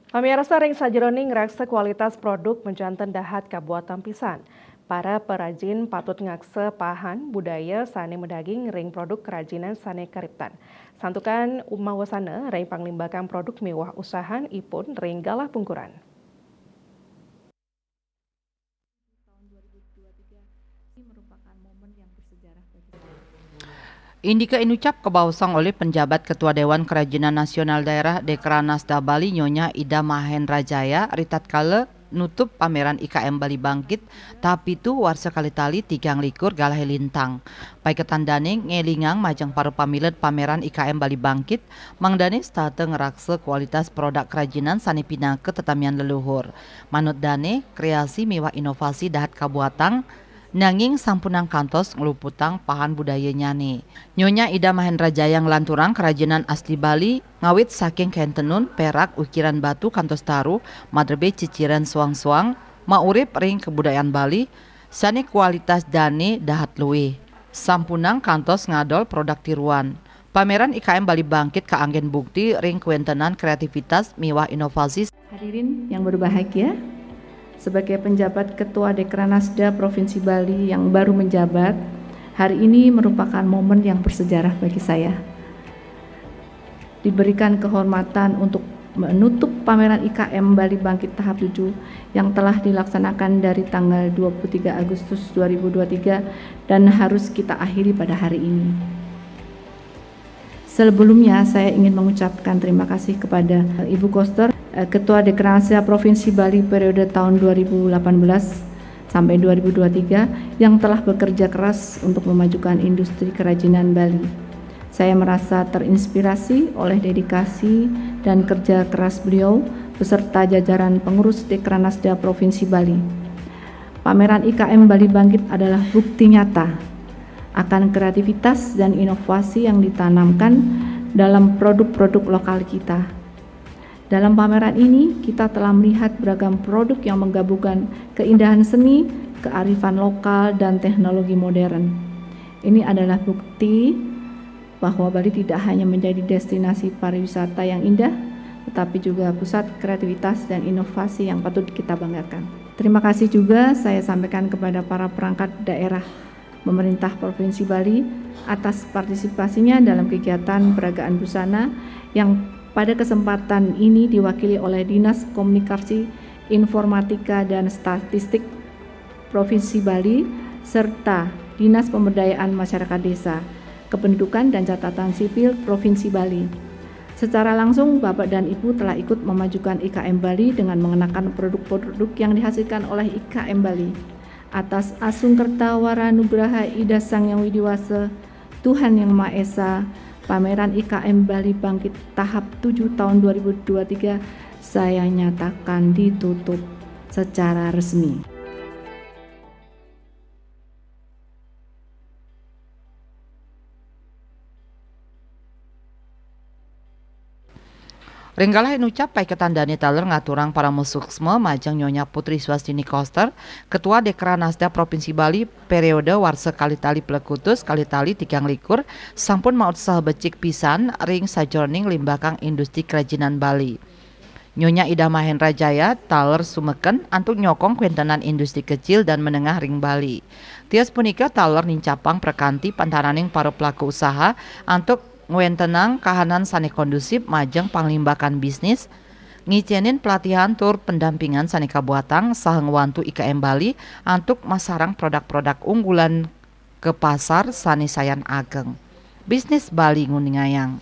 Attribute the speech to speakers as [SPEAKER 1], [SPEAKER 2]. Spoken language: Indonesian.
[SPEAKER 1] Pamirsa ring sajroning ngraksa kualitas produk menjantan dahat kabuatan pisan. Para perajin patut ngakse pahan budaya sane medaging ring produk kerajinan sane kariptan. Santukan umawasana ring panglimbakan produk mewah usahan ipun ring galah pungkuran.
[SPEAKER 2] Indika inucap kebausang oleh penjabat Ketua Dewan Kerajinan Nasional Daerah Dekranasda Bali Nyonya Ida Mahendra Jaya ritat kala nutup pameran IKM Bali Bangkit tapi tu warsa kali tali tigang likur galah lintang. Pai ketandane ngelingang majang paru pamilet pameran IKM Bali Bangkit mangdane state ngerakse kualitas produk kerajinan sani pinake tetamian leluhur. Manut dane kreasi mewah inovasi dahat kabuatang nanging sampunang kantos ngeluputang pahan budaya nyane. Nyonya Ida Mahendra Jaya ngelanturang kerajinan asli Bali ngawit saking kain tenun, perak, ukiran batu kantos taru, madrebe ciciran suang-suang, maurip ring kebudayaan Bali, sani kualitas dane dahat luwe. Sampunang kantos ngadol produk tiruan. Pameran IKM Bali Bangkit kaanggen bukti ring kuentenan kreativitas miwah inovasi.
[SPEAKER 3] Hadirin yang berbahagia, sebagai penjabat Ketua Dekranasda Provinsi Bali yang baru menjabat, hari ini merupakan momen yang bersejarah bagi saya. Diberikan kehormatan untuk menutup pameran IKM Bali Bangkit tahap 7 yang telah dilaksanakan dari tanggal 23 Agustus 2023 dan harus kita akhiri pada hari ini. Sebelumnya saya ingin mengucapkan terima kasih kepada Ibu Koster, Ketua Dekranasda Provinsi Bali periode tahun 2018 sampai 2023 yang telah bekerja keras untuk memajukan industri kerajinan Bali. Saya merasa terinspirasi oleh dedikasi dan kerja keras beliau beserta jajaran pengurus Dekranasda Provinsi Bali. Pameran IKM Bali Bangkit adalah bukti nyata akan kreativitas dan inovasi yang ditanamkan dalam produk-produk lokal kita. Dalam pameran ini, kita telah melihat beragam produk yang menggabungkan keindahan seni, kearifan lokal, dan teknologi modern. Ini adalah bukti bahwa Bali tidak hanya menjadi destinasi pariwisata yang indah, tetapi juga pusat kreativitas dan inovasi yang patut kita banggakan. Terima kasih juga saya sampaikan kepada para perangkat daerah pemerintah Provinsi Bali atas partisipasinya dalam kegiatan peragaan busana yang pada kesempatan ini diwakili oleh Dinas Komunikasi, Informatika dan Statistik Provinsi Bali serta Dinas Pemberdayaan Masyarakat Desa, Kependudukan dan Catatan Sipil Provinsi Bali. Secara langsung Bapak dan Ibu telah ikut memajukan IKM Bali dengan mengenakan produk-produk yang dihasilkan oleh IKM Bali. Atas Asungkerta Waranugraha Ida Sang Yang Widiwasa, Tuhan Yang Maha Esa, pameran IKM Bali Bangkit tahap 7 tahun 2023 saya nyatakan ditutup secara resmi.
[SPEAKER 2] Ringgalah inucap pai ketandani taler ngaturang para musuksme majang Nyonya Putri Swastini Koster, Ketua Dekranasda Provinsi Bali periode warsa kali tali plekutus kali tali tigang likur sampun maut saha becik pisan ring sajroning limbakang industri kerajinan Bali. Nyonya Ida Mahendra Jaya taler sumeken antuk nyokong kuentenan industri kecil dan menengah ring Bali. Tias punika taler nincapang perkanti pantaraning para pelaku usaha antuk nguentenang kahanan sane kondusif majeng panglimbakan bisnis, ngicenin pelatihan tur pendampingan sane kabuatang saha ngwantu IKM Bali antuk masarang produk-produk unggulan ke pasar sane sayan ageng. Bisnis Bali nguningayang.